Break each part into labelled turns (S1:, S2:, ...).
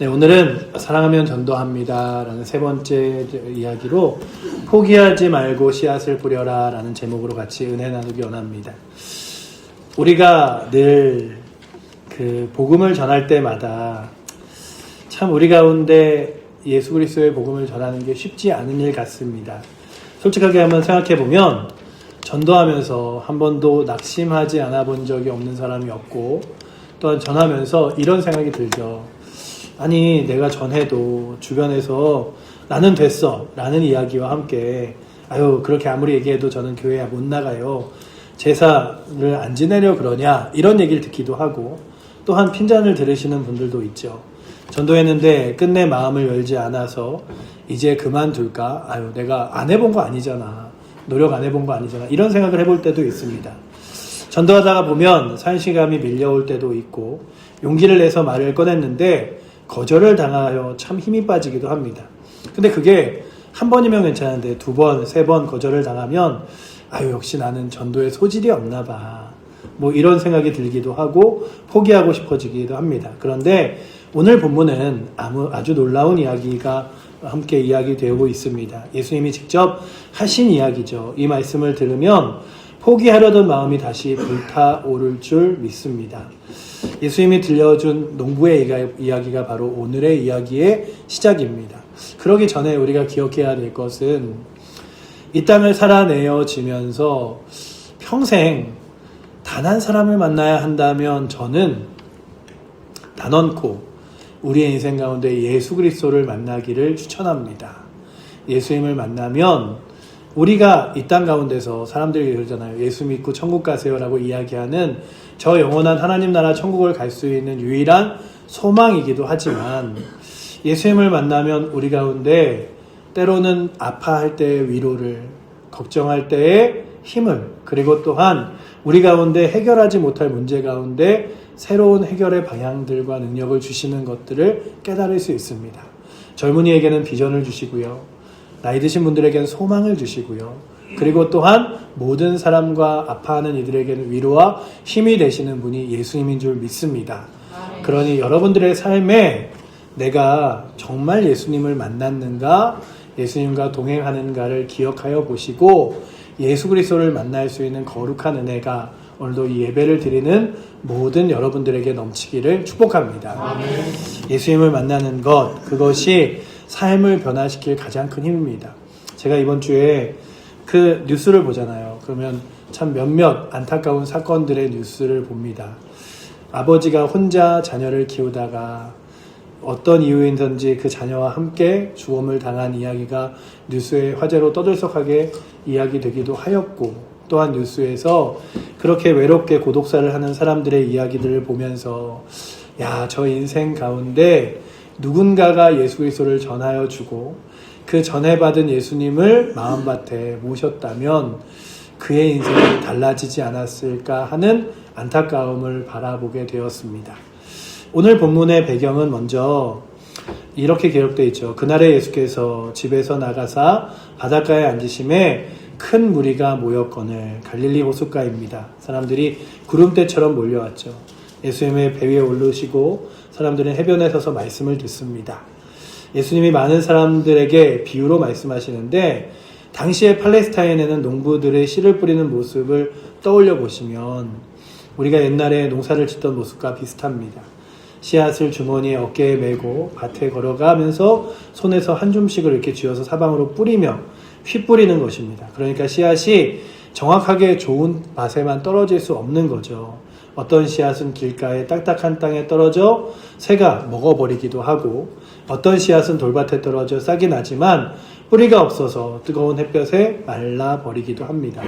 S1: 네, 오늘은 사랑하면 전도합니다 라는 세 번째 이야기로 포기하지 말고 씨앗을 뿌려라 라는 제목으로 같이 은혜 나누기 원합니다. 우리가 늘 그 복음을 전할 때마다 참 우리 가운데 예수 그리스도의 복음을 전하는 게 쉽지 않은 일 같습니다. 솔직하게 한번 생각해 보면 전도하면서 한 번도 낙심하지 않아 본 적이 없는 사람이 없고, 또한 전하면서 이런 생각이 들죠. 아니, 내가 전해도 주변에서 나는 됐어 라는 이야기와 함께 아유, 그렇게 아무리 얘기해도 저는 교회에 못 나가요, 제사를 안 지내려 그러냐, 이런 얘기를 듣기도 하고, 또한 핀잔을 들으시는 분들도 있죠. 전도했는데 끝내 마음을 열지 않아서 이제 그만둘까? 아유, 내가 안 해본 거 아니잖아, 노력 안 해본 거 아니잖아, 이런 생각을 해볼 때도 있습니다. 전도하다가 보면 산시감이 밀려올 때도 있고, 용기를 내서 말을 꺼냈는데 거절을 당하여 참 힘이 빠지기도 합니다. 근데 그게 한 번이면 괜찮은데 두 번, 세 번 거절을 당하면 아유, 역시 나는 전도에 소질이 없나 봐, 뭐 이런 생각이 들기도 하고 포기하고 싶어지기도 합니다. 그런데 오늘 본문은 아주 놀라운 이야기가 함께 이야기되고 있습니다. 예수님이 직접 하신 이야기죠. 이 말씀을 들으면 포기하려던 마음이 다시 불타오를 줄 믿습니다. 예수님이 들려준 농부의 이야기가 바로 오늘의 이야기의 시작입니다. 그러기 전에 우리가 기억해야 될 것은 이 땅을 살아내어지면서 평생 단 한 사람을 만나야 한다면 저는 단언코 우리의 인생 가운데 예수 그리스도를 만나기를 추천합니다. 예수님을 만나면 우리가 이 땅 가운데서 사람들이 그러잖아요. 예수 믿고 천국 가세요라고 이야기하는 저 영원한 하나님 나라 천국을 갈 수 있는 유일한 소망이기도 하지만, 예수님을 만나면 우리 가운데 때로는 아파할 때의 위로를, 걱정할 때의 힘을, 그리고 또한 우리 가운데 해결하지 못할 문제 가운데 새로운 해결의 방향들과 능력을 주시는 것들을 깨달을 수 있습니다. 젊은이에게는 비전을 주시고요, 나이 드신 분들에게는 소망을 주시고요, 그리고 또한 모든 사람과 아파하는 이들에게는 위로와 힘이 되시는 분이 예수님인 줄 믿습니다. 그러니 여러분들의 삶에 내가 정말 예수님을 만났는가, 예수님과 동행하는가를 기억하여 보시고 예수 그리스도를 만날 수 있는 거룩한 은혜가 오늘도 이 예배를 드리는 모든 여러분들에게 넘치기를 축복합니다. 아멘. 예수님을 만나는 것, 그것이 삶을 변화시킬 가장 큰 힘입니다. 제가 이번 주에 그 뉴스를 보잖아요. 그러면 참 몇몇 안타까운 사건들의 뉴스를 봅니다. 아버지가 혼자 자녀를 키우다가 어떤 이유인든지 그 자녀와 함께 죽음을 당한 이야기가 뉴스에 화제로 떠들썩하게 이야기되기도 하였고, 또한 뉴스에서 그렇게 외롭게 고독사를 하는 사람들의 이야기들을 보면서 야, 저 인생 가운데 누군가가 예수 그리스도를 전하여 주고 그 전해받은 예수님을 마음밭에 모셨다면 그의 인생이 달라지지 않았을까 하는 안타까움을 바라보게 되었습니다. 오늘 본문의 배경은 먼저 이렇게 기록되어 있죠. 그날에 예수께서 집에서 나가사 바닷가에 앉으심에 큰 무리가 모였거늘, 갈릴리 호숫가입니다. 사람들이 구름대처럼 몰려왔죠. 예수님의 배 위에 오르시고 사람들은 해변에 서서 말씀을 듣습니다. 예수님이 많은 사람들에게 비유로 말씀하시는데, 당시에 팔레스타인에는 농부들의 씨를 뿌리는 모습을 떠올려 보시면 우리가 옛날에 농사를 짓던 모습과 비슷합니다. 씨앗을 주머니에 어깨에 메고 밭에 걸어가면서 손에서 한 줌씩을 이렇게 쥐어서 사방으로 뿌리며 휘 뿌리는 것입니다. 그러니까 씨앗이 정확하게 좋은 밭에만 떨어질 수 없는 거죠. 어떤 씨앗은 길가에 딱딱한 땅에 떨어져 새가 먹어버리기도 하고, 어떤 씨앗은 돌밭에 떨어져 싹이 나지만 뿌리가 없어서 뜨거운 햇볕에 말라버리기도 합니다.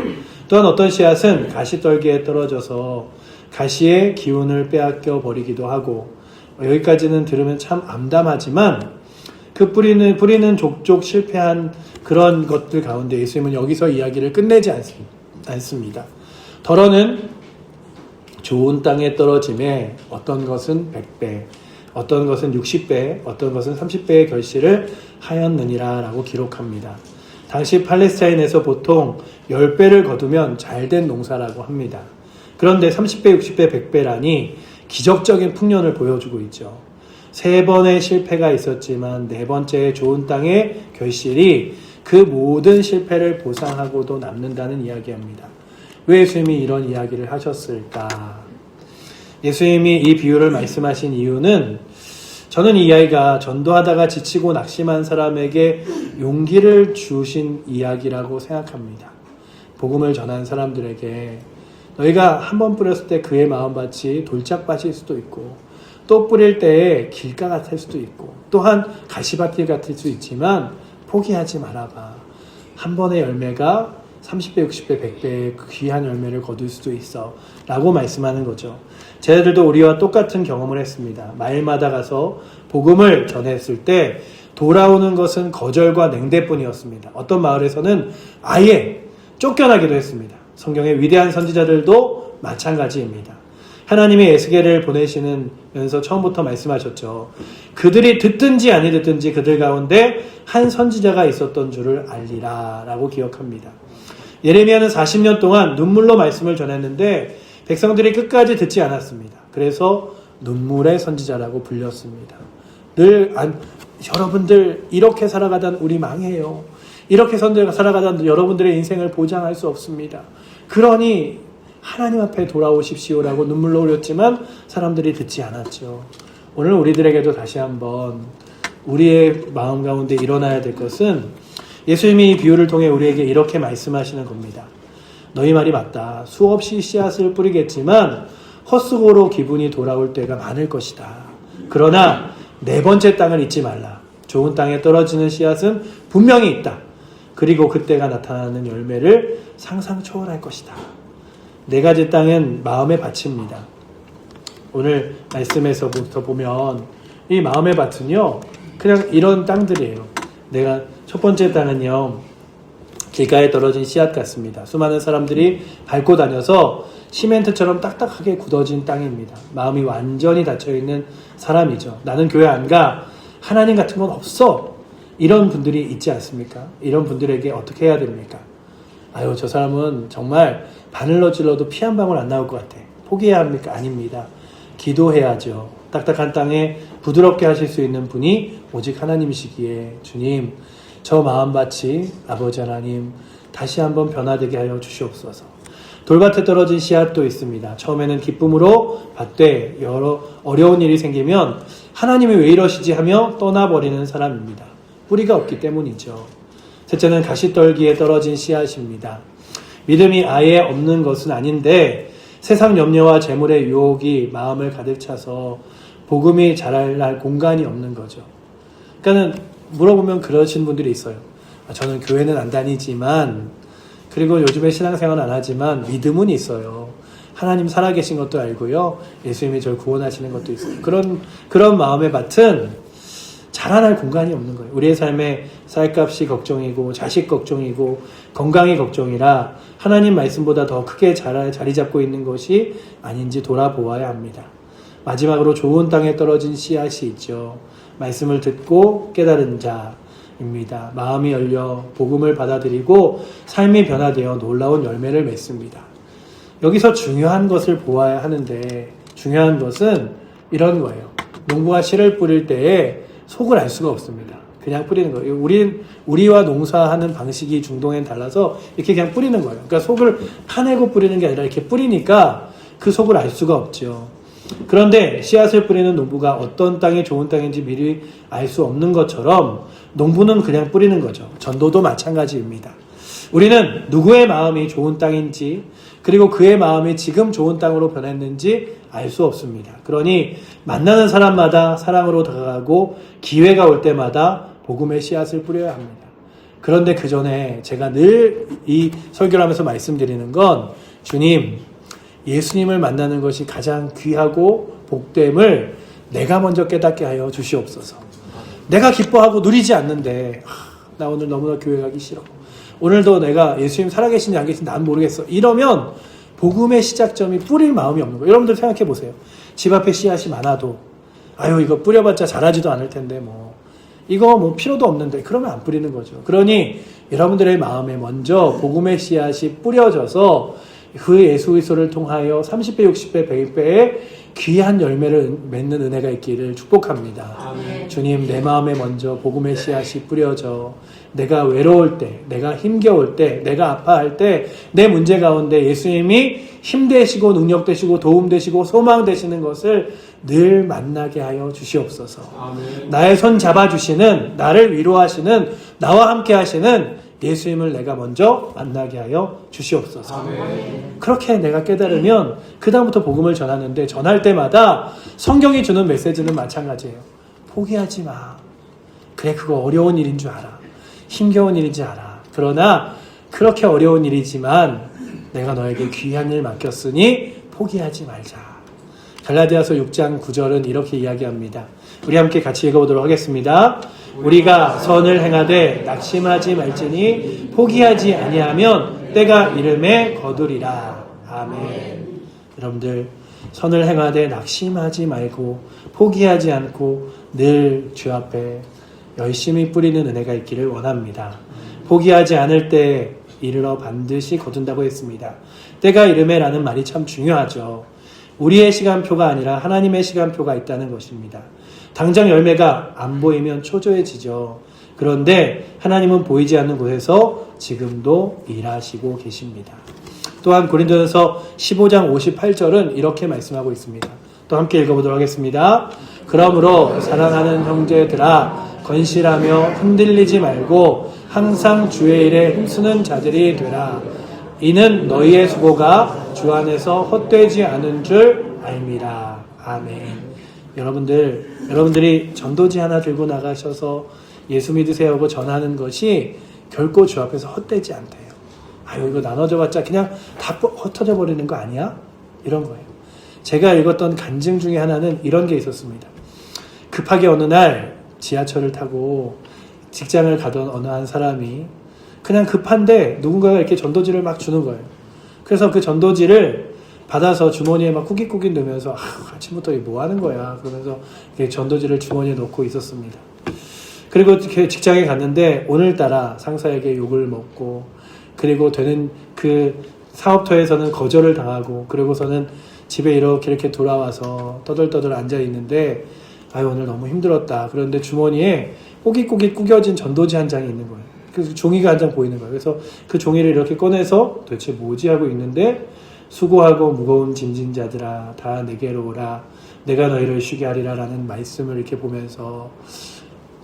S1: 또한 어떤 씨앗은 가시떨기에 떨어져서 가시의 기운을 빼앗겨 버리기도 하고, 여기까지는 들으면 참 암담하지만 그 뿌리는 족족 실패한 그런 것들 가운데 예수님은 여기서 이야기를 끝내지 않습니다. 덜어는 좋은 땅에 떨어짐에 어떤 것은 100배, 어떤 것은 60배, 어떤 것은 30배의 결실을 하였느니라 라고 기록합니다. 당시 팔레스타인에서 보통 10배를 거두면 잘된 농사라고 합니다. 그런데 30배, 60배, 100배라니 기적적인 풍년을 보여주고 있죠. 3번의 실패가 있었지만 4번째의 좋은 땅의 결실이 그 모든 실패를 보상하고도 남는다는 이야기입니다. 왜 예수님이 이런 이야기를 하셨을까? 예수님이 이 비유를 말씀하신 이유는 저는 이 이야기가 전도하다가 지치고 낙심한 사람에게 용기를 주신 이야기라고 생각합니다. 복음을 전한 사람들에게 너희가 한 번 뿌렸을 때 그의 마음밭이 돌짝밭일 수도 있고 또 뿌릴 때에 길가 같을 수도 있고 또한 가시밭길 같을 수 있지만 포기하지 말아봐. 한 번의 열매가 30배, 60배, 100배의 귀한 열매를 거둘 수도 있어 라고 말씀하는 거죠. 쟤네들도 우리와 똑같은 경험을 했습니다. 마을마다 가서 복음을 전했을 때 돌아오는 것은 거절과 냉대뿐이었습니다. 어떤 마을에서는 아예 쫓겨나기도 했습니다. 성경의 위대한 선지자들도 마찬가지입니다. 하나님의 에스겔을 보내시면서 처음부터 말씀하셨죠. 그들이 듣든지 아니 듣든지 그들 가운데 한 선지자가 있었던 줄을 알리라 라고 기억합니다. 예레미야는 40년 동안 눈물로 말씀을 전했는데 백성들이 끝까지 듣지 않았습니다. 그래서 눈물의 선지자라고 불렸습니다. 여러분들 이렇게 살아가다 우리 망해요. 이렇게 살아가다 여러분들의 인생을 보장할 수 없습니다. 그러니 하나님 앞에 돌아오십시오라고 눈물로 흘렸지만 사람들이 듣지 않았죠. 오늘 우리들에게도 다시 한번 우리의 마음 가운데 일어나야 될 것은 예수님이 이 비유를 통해 우리에게 이렇게 말씀하시는 겁니다. 너희 말이 맞다. 수없이 씨앗을 뿌리겠지만 헛수고로 기분이 돌아올 때가 많을 것이다. 그러나 4번째 땅을 잊지 말라. 좋은 땅에 떨어지는 씨앗은 분명히 있다. 그리고 그때가 나타나는 열매를 상상 초월할 것이다. 4가지 땅은 마음의 밭입니다. 오늘 말씀에서부터 보면 이 마음의 밭은요, 그냥 이런 땅들이에요. 첫 번째 땅은요, 길가에 떨어진 씨앗 같습니다. 수많은 사람들이 밟고 다녀서 시멘트처럼 딱딱하게 굳어진 땅입니다. 마음이 완전히 닫혀있는 사람이죠. 나는 교회 안 가. 하나님 같은 건 없어. 이런 분들이 있지 않습니까? 이런 분들에게 어떻게 해야 됩니까? 아유, 저 사람은 정말 바늘로 찔러도 피 한 방울 안 나올 것 같아. 포기해야 합니까? 아닙니다. 기도해야죠. 딱딱한 땅에 부드럽게 하실 수 있는 분이 오직 하나님이시기에 주님, 저 마음밭이 아버지 하나님 다시 한번 변화되게 하여 주시옵소서. 돌밭에 떨어진 씨앗도 있습니다. 처음에는 기쁨으로 받되 어려운 일이 생기면 하나님이 왜 이러시지 하며 떠나버리는 사람입니다. 뿌리가 없기 때문이죠. 셋째는 가시떨기에 떨어진 씨앗입니다. 믿음이 아예 없는 것은 아닌데 세상 염려와 재물의 유혹이 마음을 가득 차서 복음이 자랄 공간이 없는 거죠. 그러니까는 물어보면 그러신 분들이 있어요. 저는 교회는 안 다니지만 그리고 요즘에 신앙생활은 안 하지만 믿음은 있어요. 하나님 살아계신 것도 알고요. 예수님이 저를 구원하시는 것도 있어요. 그런 마음의 밭은 자라날 공간이 없는 거예요. 우리의 삶에 쌀값이 걱정이고 자식 걱정이고 건강이 걱정이라 하나님 말씀보다 더 크게 자리 잡고 있는 것이 아닌지 돌아보아야 합니다. 마지막으로 좋은 땅에 떨어진 씨앗이 있죠. 말씀을 듣고 깨달은 자입니다. 마음이 열려 복음을 받아들이고 삶이 변화되어 놀라운 열매를 맺습니다. 여기서 중요한 것을 보아야 하는데 중요한 것은 이런 거예요. 농부가 씨를 뿌릴 때에 속을 알 수가 없습니다. 그냥 뿌리는 거예요. 우리와 농사하는 방식이 중동엔 달라서 이렇게 그냥 뿌리는 거예요. 그러니까 속을 파내고 뿌리는 게 아니라 이렇게 뿌리니까 그 속을 알 수가 없죠. 그런데 씨앗을 뿌리는 농부가 어떤 땅이 좋은 땅인지 미리 알 수 없는 것처럼 농부는 그냥 뿌리는 거죠. 전도도 마찬가지입니다. 우리는 누구의 마음이 좋은 땅인지 그리고 그의 마음이 지금 좋은 땅으로 변했는지 알 수 없습니다. 그러니 만나는 사람마다 사랑으로 다가가고 기회가 올 때마다 복음의 씨앗을 뿌려야 합니다. 그런데 그 전에 제가 늘 이 설교를 하면서 말씀드리는 건 주님, 예수님을 만나는 것이 가장 귀하고 복됨을 내가 먼저 깨닫게 하여 주시옵소서. 내가 기뻐하고 누리지 않는데 나 오늘 너무나 교회 가기 싫어. 오늘도 내가 예수님 살아계신지 안 계신지 난 모르겠어. 이러면 복음의 시작점이 뿌릴 마음이 없는 거예요. 여러분들 생각해 보세요. 집 앞에 씨앗이 많아도 아유 이거 뿌려봤자 자라지도 않을 텐데 이거 필요도 없는데 그러면 안 뿌리는 거죠. 그러니 여러분들의 마음에 먼저 복음의 씨앗이 뿌려져서 그 예수 그리스도를 통하여 30배, 60배, 100배의 귀한 열매를 맺는 은혜가 있기를 축복합니다.
S2: 아멘.
S1: 주님, 내 마음에 먼저 복음의 씨앗이 뿌려져 내가 외로울 때, 내가 힘겨울 때, 내가 아파할 때 내 문제 가운데 예수님이 힘되시고 능력되시고 도움되시고 소망되시는 것을 늘 만나게 하여 주시옵소서.
S2: 아멘.
S1: 나의 손 잡아주시는, 나를 위로하시는, 나와 함께 하시는 예수님을 내가 먼저 만나게 하여 주시옵소서.
S2: 아멘.
S1: 그렇게 내가 깨달으면 그 다음부터 복음을 전하는데 전할 때마다 성경이 주는 메시지는 마찬가지예요. 포기하지 마. 그래, 그거 어려운 일인 줄 알아. 힘겨운 일인지 알아. 그러나 그렇게 어려운 일이지만 내가 너에게 귀한 일 맡겼으니 포기하지 말자. 갈라디아서 6장 9절은 이렇게 이야기합니다. 우리 함께 같이 읽어보도록 하겠습니다. 우리가 선을 행하되 낙심하지 말지니 포기하지 아니하면 때가 이름에 거두리라. 아멘. 여러분들, 선을 행하되 낙심하지 말고 포기하지 않고 늘 주 앞에 열심히 뿌리는 은혜가 있기를 원합니다. 포기하지 않을 때 이르러 반드시 거둔다고 했습니다. 때가 이름에라는 말이 참 중요하죠. 우리의 시간표가 아니라 하나님의 시간표가 있다는 것입니다. 당장 열매가 안 보이면 초조해지죠. 그런데 하나님은 보이지 않는 곳에서 지금도 일하시고 계십니다. 또한 고린도전서 15장 58절은 이렇게 말씀하고 있습니다. 또 함께 읽어보도록 하겠습니다. 그러므로 사랑하는 형제들아, 건실하며 흔들리지 말고 항상 주의 일에 힘쓰는 자들이 되라. 이는 너희의 수고가 주 안에서 헛되지 않은 줄 알미라. 아멘. 여러분들이 전도지 하나 들고 나가셔서 예수 믿으세요 하고 전하는 것이 결코 주 앞에서 헛되지 않대요. 아유, 이거 나눠줘봤자 그냥 다 흩어져 버리는 거 아니야? 이런 거예요. 제가 읽었던 간증 중에 하나는 이런 게 있었습니다. 급하게 어느 날 지하철을 타고 직장을 가던 어느 한 사람이 그냥 급한데 누군가가 이렇게 전도지를 막 주는 거예요. 그래서 그 전도지를 받아서 주머니에 막 꾸깃꾸깃 넣으면서 아침부터 이게 뭐 하는 거야 그러면서 전도지를 주머니에 넣고 있었습니다. 그리고 이렇게 직장에 갔는데 오늘따라 상사에게 욕을 먹고, 그리고 되는 그 사업터에서는 거절을 당하고, 그리고서는 집에 이렇게 돌아와서 떠들떠들 앉아 있는데 아유, 오늘 너무 힘들었다. 그런데 주머니에 꾸깃꾸깃 꾸겨진 전도지 한 장이 있는 거예요. 그래서 종이가 한 장 보이는 거예요. 그래서 그 종이를 이렇게 꺼내서 도대체 뭐지 하고 있는데, 수고하고 무거운 짐진 자들아 다 내게로 오라. 내가 너희를 쉬게 하리라 라는 말씀을 이렇게 보면서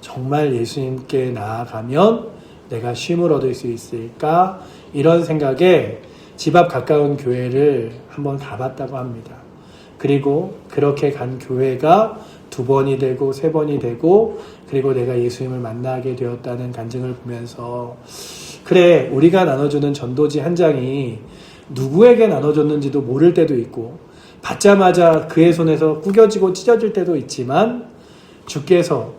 S1: 정말 예수님께 나아가면 내가 쉼을 얻을 수 있을까? 이런 생각에 집 앞 가까운 교회를 한번 가봤다고 합니다. 그리고 그렇게 간 교회가 2번이 되고 3번이 되고, 그리고 내가 예수님을 만나게 되었다는 간증을 보면서, 그래, 우리가 나눠주는 전도지 한 장이 누구에게 나눠줬는지도 모를 때도 있고, 받자마자 그의 손에서 구겨지고 찢어질 때도 있지만, 주께서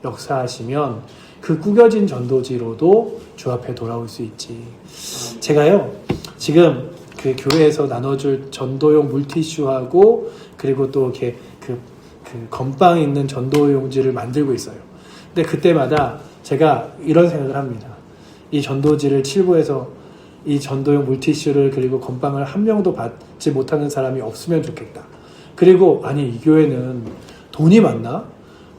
S1: 역사하시면 그 구겨진 전도지로도 주 앞에 돌아올 수 있지. 제가요, 지금 그 교회에서 나눠줄 전도용 물티슈하고, 그리고 또 이렇게 그 건빵 있는 전도용지를 만들고 있어요. 근데 그때마다 제가 이런 생각을 합니다. 이 전도지를 칠부해서 이 전도용 물티슈를 그리고 건빵을 한 명도 받지 못하는 사람이 없으면 좋겠다. 그리고 아니, 이 교회는 돈이 많나?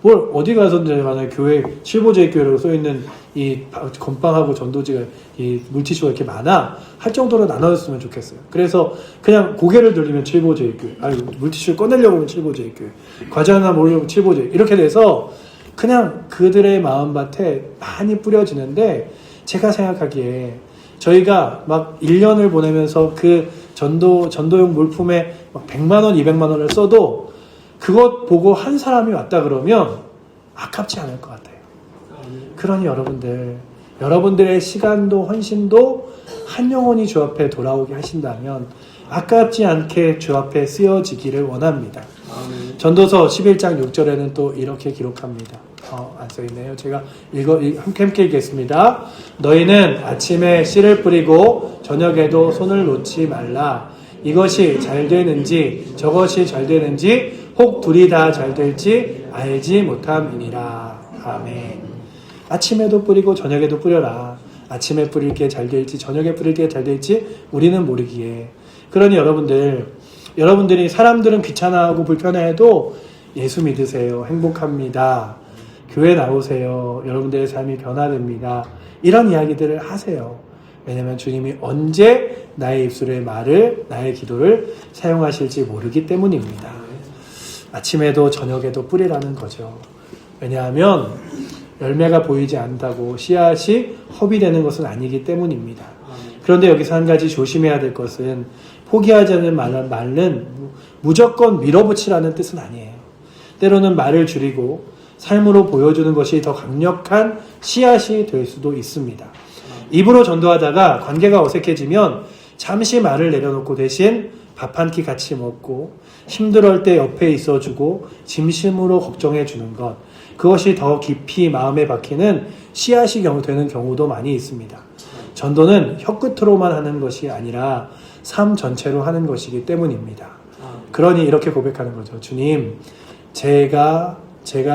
S1: 뭘 어디 가서 만약에 교회 칠보제교회라고 써있는 이 건빵하고 전도지가 이 물티슈가 이렇게 많아 할 정도로 나눠줬으면 좋겠어요. 그래서 그냥 고개를 돌리면 칠보제교회, 아니 물티슈를 꺼내려고 하면 칠보제교회, 과자 하나 먹으려면 칠보제, 이렇게 돼서 그냥 그들의 마음밭에 많이 뿌려지는데, 제가 생각하기에 저희가 막 1년을 보내면서 그 전도용 물품에 막 100만 원, 200만 원을 써도 그것 보고 한 사람이 왔다 그러면 아깝지 않을 것 같아요. 그러니 여러분들의 시간도 헌신도 한 영혼이 주 앞에 돌아오게 하신다면 아깝지 않게 주 앞에 쓰여지기를 원합니다. 전도서 11장 6절에는 또 이렇게 기록합니다. 안 써있네요. 제가 함께 읽겠습니다. 너희는 아침에 씨를 뿌리고 저녁에도 손을 놓지 말라. 이것이 잘 되는지 저것이 잘 되는지 혹 둘이 다 잘 될지 알지 못함이니라. 아멘. 아침에도 뿌리고 저녁에도 뿌려라. 아침에 뿌릴 게 잘 될지 저녁에 뿌릴 게 잘 될지 우리는 모르기에. 그러니 여러분들, 여러분들이 사람들은 귀찮아하고 불편해해도 예수 믿으세요. 행복합니다. 교회 나오세요. 여러분들의 삶이 변화됩니다. 이런 이야기들을 하세요. 왜냐하면 주님이 언제 나의 입술의 말을, 나의 기도를 사용하실지 모르기 때문입니다. 아침에도 저녁에도 뿌리라는 거죠. 왜냐하면 열매가 보이지 않는다고 씨앗이 허비되는 것은 아니기 때문입니다. 그런데 여기서 한 가지 조심해야 될 것은 포기하지 않는 말은 무조건 밀어붙이라는 뜻은 아니에요. 때로는 말을 줄이고 삶으로 보여주는 것이 더 강력한 씨앗이 될 수도 있습니다. 입으로 전도하다가 관계가 어색해지면 잠시 말을 내려놓고 대신 밥 한 끼 같이 먹고 힘들을 때 옆에 있어주고 진심으로 걱정해 주는 것, 그것이 더 깊이 마음에 박히는 씨앗이 되는 경우도 많이 있습니다. 전도는 혀끝으로만 하는 것이 아니라 삶 전체로 하는 것이기 때문입니다. 그러니 이렇게 고백하는 거죠. 주님, 제가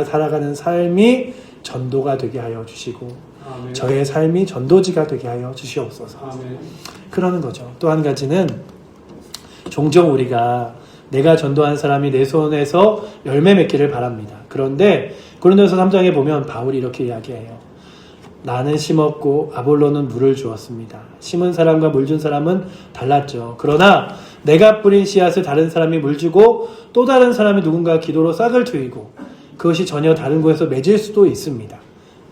S1: 살아가는 삶이 전도가 되게 하여 주시고 아멘. 저의 삶이 전도지가 되게 하여 주시옵소서. 아멘. 그러는 거죠. 또 한 가지는 종종 우리가 내가 전도한 사람이 내 손에서 열매 맺기를 바랍니다. 그런데 고린도서 3장에 보면 바울이 이렇게 이야기해요. 나는 심었고 아볼로는 물을 주었습니다. 심은 사람과 물 준 사람은 달랐죠. 그러나 내가 뿌린 씨앗을 다른 사람이 물 주고 또 다른 사람이 누군가 기도로 싹을 트이고 그것이 전혀 다른 곳에서 맺을 수도 있습니다.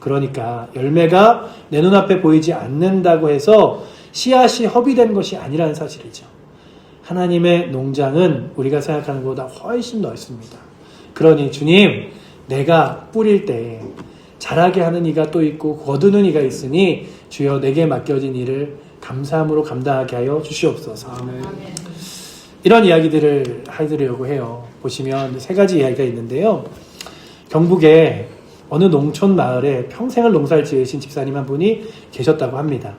S1: 그러니까 열매가 내 눈앞에 보이지 않는다고 해서 씨앗이 허비된 것이 아니라는 사실이죠. 하나님의 농장은 우리가 생각하는 것보다 훨씬 넓습니다. 그러니 주님, 내가 뿌릴 때 자라게 하는 이가 또 있고 거두는 이가 있으니 주여 내게 맡겨진 일을 감사함으로 감당하게 하여 주시옵소서. 아멘. 이런 이야기들을 해드리려고 해요. 보시면 세 가지 이야기가 있는데요. 경북에 어느 농촌 마을에 평생을 농사를 지으신 집사님 한 분이 계셨다고 합니다.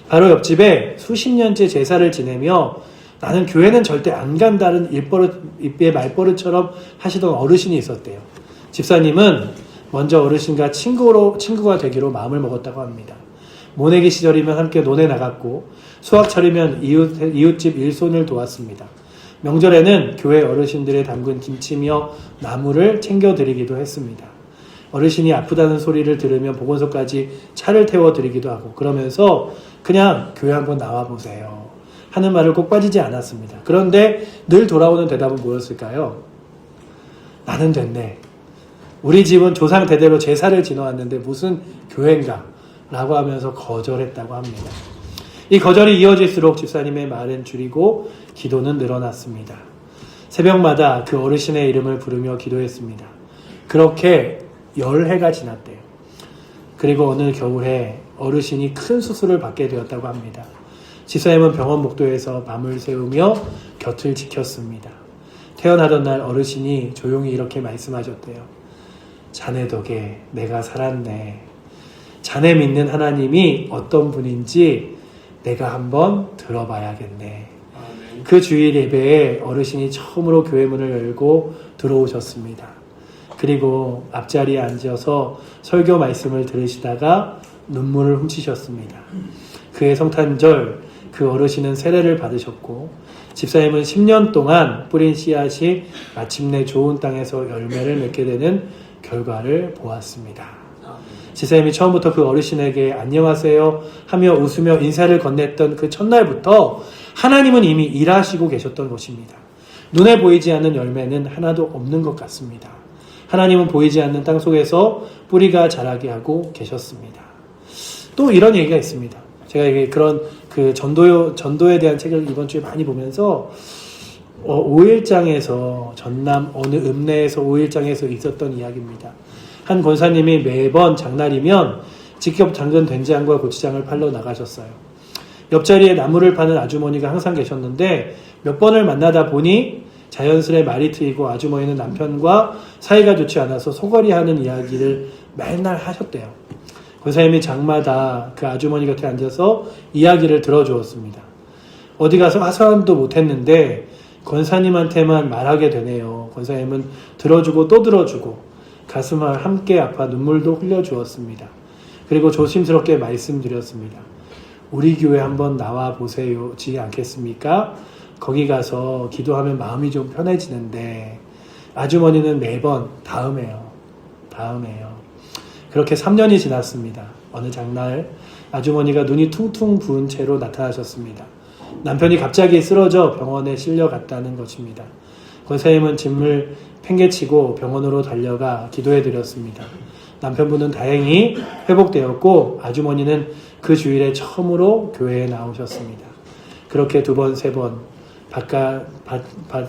S1: 바로 옆집에 수십 년째 제사를 지내며 나는 교회는 절대 안 간다는 입의 말버릇처럼 하시던 어르신이 있었대요. 집사님은 먼저 어르신과 친구가 되기로 마음을 먹었다고 합니다. 모내기 시절이면 함께 논에 나갔고 수확철이면 이웃집 일손을 도왔습니다. 명절에는 교회 어르신들의 담근 김치며 나물을 챙겨드리기도 했습니다. 어르신이 아프다는 소리를 들으면 보건소까지 차를 태워드리기도 하고 그러면서 그냥 교회 한번 나와보세요 하는 말을 꼭 빠지지 않았습니다. 그런데 늘 돌아오는 대답은 뭐였을까요? 나는 됐네. 우리 집은 조상 대대로 제사를 지내왔는데 무슨 교회인가? 라고 하면서 거절했다고 합니다. 이 거절이 이어질수록 집사님의 말은 줄이고 기도는 늘어났습니다. 새벽마다 그 어르신의 이름을 부르며 기도했습니다. 그렇게 10해가 지났대요. 그리고 어느 겨울에 어르신이 큰 수술을 받게 되었다고 합니다. 집사님은 병원 목도에서 밤을 새우며 곁을 지켰습니다. 태어나던 날 어르신이 조용히 이렇게 말씀하셨대요. 자네 덕에 내가 살았네. 자네 믿는 하나님이 어떤 분인지 내가 한번 들어봐야겠네. 그 주일 예배에 어르신이 처음으로 교회 문을 열고 들어오셨습니다. 그리고 앞자리에 앉아서 설교 말씀을 들으시다가 눈물을 훔치셨습니다. 그의 성탄절 그 어르신은 세례를 받으셨고 집사님은 10년 동안 뿌린 씨앗이 마침내 좋은 땅에서 열매를 맺게 되는 결과를 보았습니다. 집사님이 처음부터 그 어르신에게 안녕하세요 하며 웃으며 인사를 건넸던 그 첫날부터 하나님은 이미 일하시고 계셨던 것입니다. 눈에 보이지 않는 열매는 하나도 없는 것 같습니다. 하나님은 보이지 않는 땅 속에서 뿌리가 자라게 하고 계셨습니다. 또 이런 얘기가 있습니다. 제가 그런 그 전도에 대한 책을 이번 주에 많이 보면서 5일장에서 전남 어느 읍내에서 5일장에서 있었던 이야기입니다. 한 권사님이 매번 장날이면 직접 담근 된장과 고추장을 팔러 나가셨어요. 옆자리에 나물을 파는 아주머니가 항상 계셨는데 몇 번을 만나다 보니 자연스레 말이 트이고 아주머니는 남편과 사이가 좋지 않아서 소거리하는 이야기를 맨날 하셨대요. 권사님이 장마다 그 아주머니 곁에 앉아서 이야기를 들어주었습니다. 어디 가서 화사함도 못했는데 권사님한테만 말하게 되네요. 권사님은 들어주고 또 들어주고 가슴을 함께 아파 눈물도 흘려주었습니다. 그리고 조심스럽게 말씀드렸습니다. 우리 교회 한번 나와 보세요지 않겠습니까? 거기 가서 기도하면 마음이 좀 편해지는데 아주머니는 매번 다음에요. 그렇게 3년이 지났습니다. 어느 장날 아주머니가 눈이 퉁퉁 부은 채로 나타나셨습니다. 남편이 갑자기 쓰러져 병원에 실려갔다는 것입니다. 권사님은 짐을 팽개치고 병원으로 달려가 기도해드렸습니다. 남편분은 다행히 회복되었고 아주머니는 그 주일에 처음으로 교회에 나오셨습니다. 그렇게 2번, 3번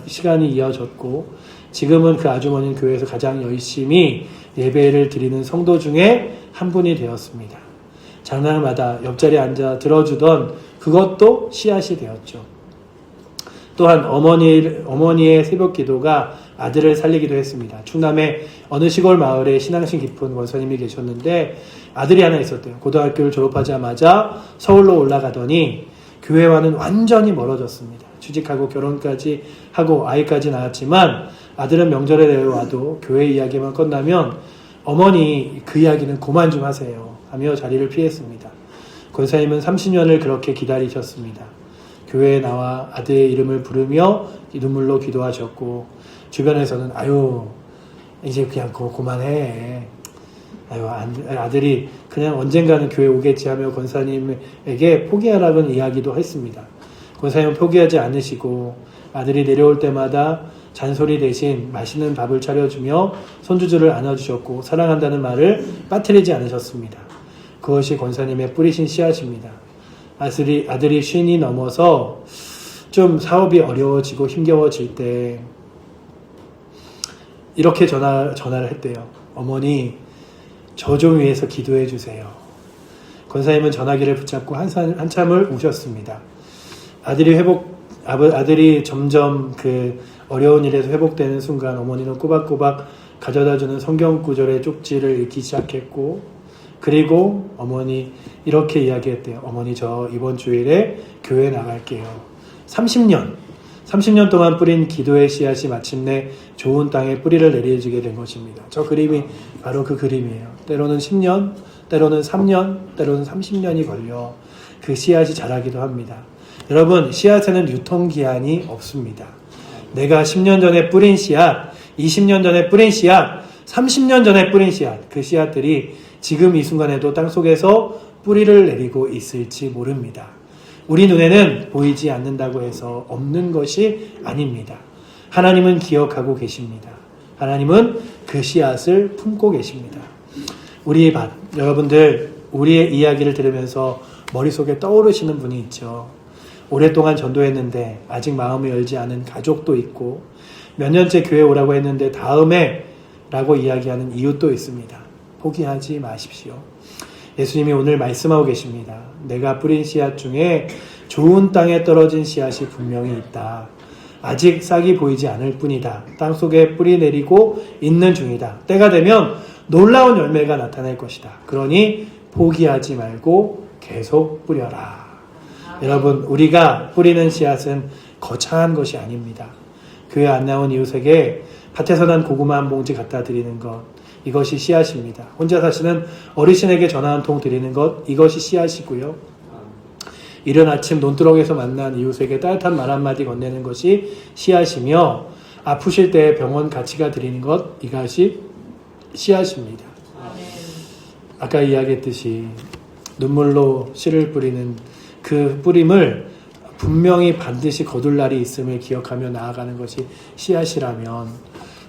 S1: 시간이 이어졌고 지금은 그 아주머니는 교회에서 가장 열심히 예배를 드리는 성도 중에 한 분이 되었습니다. 장날마다 옆자리에 앉아 들어주던 그것도 씨앗이 되었죠. 또한 어머니의 새벽 기도가 아들을 살리기도 했습니다. 충남의 어느 시골 마을에 신앙심 깊은 권사님이 계셨는데 아들이 하나 있었대요. 고등학교를 졸업하자마자 서울로 올라가더니 교회와는 완전히 멀어졌습니다. 취직하고 결혼까지 하고 아이까지 낳았지만 아들은 명절에 내려와도 교회 이야기만 끝나면 어머니 그 이야기는 그만 좀 하세요 하며 자리를 피했습니다. 권사님은 30년을 그렇게 기다리셨습니다. 교회에 나와 아들의 이름을 부르며 눈물로 기도하셨고 주변에서는 아유 이제 그냥 그거 그만해. 아유 아들이 그냥 언젠가는 교회 오겠지 하며 권사님에게 포기하라는 이야기도 했습니다. 권사님은 포기하지 않으시고 아들이 내려올 때마다 잔소리 대신 맛있는 밥을 차려주며 손주들을 안아주셨고 사랑한다는 말을 빠뜨리지 않으셨습니다. 그것이 권사님의 뿌리신 씨앗입니다. 아들이 50이 넘어서 좀 사업이 어려워지고 힘겨워질 때 이렇게 전화를 했대요. 어머니 저 좀 위해서 기도해 주세요. 권사님은 전화기를 붙잡고 한참을 우셨습니다. 아들이 점점 그 어려운 일에서 회복되는 순간 어머니는 꼬박꼬박 가져다주는 성경 구절의 쪽지를 읽기 시작했고 그리고 어머니 이렇게 이야기했대요. 어머니 저 이번 주일에 교회 나갈게요. 30년 동안 뿌린 기도의 씨앗이 마침내 좋은 땅에 뿌리를 내리게 된 것입니다. 저 그림이 바로 그 그림이에요. 때로는 10년, 때로는 3년, 때로는 30년이 걸려 그 씨앗이 자라기도 합니다. 여러분 씨앗에는 유통기한이 없습니다. 내가 10년 전에 뿌린 씨앗, 20년 전에 뿌린 씨앗, 30년 전에 뿌린 씨앗, 그 씨앗들이 지금 이 순간에도 땅속에서 뿌리를 내리고 있을지 모릅니다. 우리 눈에는 보이지 않는다고 해서 없는 것이 아닙니다. 하나님은 기억하고 계십니다. 하나님은 그 씨앗을 품고 계십니다. 우리의 밭, 여러분들 우리의 이야기를 들으면서 머릿속에 떠오르시는 분이 있죠. 오랫동안 전도했는데 아직 마음을 열지 않은 가족도 있고 몇 년째 교회 오라고 했는데 다음에 라고 이야기하는 이웃도 있습니다. 포기하지 마십시오. 예수님이 오늘 말씀하고 계십니다. 내가 뿌린 씨앗 중에 좋은 땅에 떨어진 씨앗이 분명히 있다. 아직 싹이 보이지 않을 뿐이다. 땅속에 뿌리 내리고 있는 중이다. 때가 되면 놀라운 열매가 나타날 것이다. 그러니 포기하지 말고 계속 뿌려라. 여러분 우리가 뿌리는 씨앗은 거창한 것이 아닙니다. 교회 안 나온 이웃에게 밭에서 난 고구마 한 봉지 갖다 드리는 것 이것이 씨앗입니다. 혼자 사시는 어르신에게 전화 한 통 드리는 것 이것이 씨앗이고요. 이른 아침 논두렁에서 만난 이웃에게 따뜻한 말 한마디 건네는 것이 씨앗이며 아프실 때 병원 같이 가 드리는 것 이것이 씨앗입니다. 아까 이야기했듯이 눈물로 씨를 뿌리는 그 뿌림을 분명히 반드시 거둘 날이 있음을 기억하며 나아가는 것이 씨앗이라면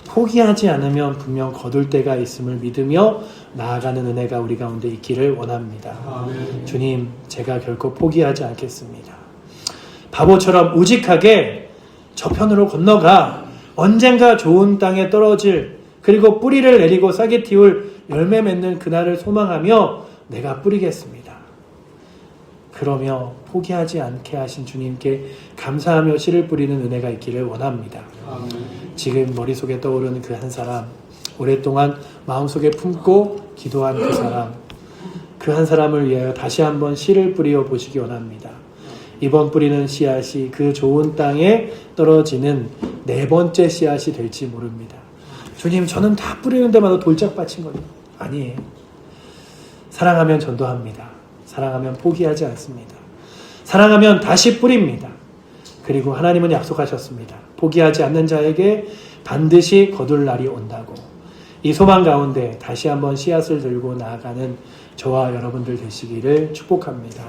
S1: 포기하지 않으면 분명 거둘 때가 있음을 믿으며 나아가는 은혜가 우리 가운데 있기를 원합니다. 아멘. 주님, 제가 결코 포기하지 않겠습니다. 바보처럼 우직하게 저편으로 건너가 언젠가 좋은 땅에 떨어질 그리고 뿌리를 내리고 싹이 틔울 열매 맺는 그날을 소망하며 내가 뿌리겠습니다. 그러며 포기하지 않게 하신 주님께 감사하며 씨를 뿌리는 은혜가 있기를 원합니다. 아멘. 지금 머릿속에 떠오르는 그 한 사람, 오랫동안 마음속에 품고 기도한 그 사람, 그 한 사람을 위하여 다시 한번 씨를 뿌려 보시기 원합니다. 이번 뿌리는 씨앗이 그 좋은 땅에 떨어지는 4번째 씨앗이 될지 모릅니다. 주님, 저는 다 뿌리는 데마다 돌짝 받친 거예요. 아니에요. 사랑하면 전도합니다. 사랑하면 포기하지 않습니다. 사랑하면 다시 뿌립니다. 그리고 하나님은 약속하셨습니다. 포기하지 않는 자에게 반드시 거둘 날이 온다고. 이 소망 가운데 다시 한번 씨앗을 들고 나아가는 저와 여러분들 되시기를 축복합니다.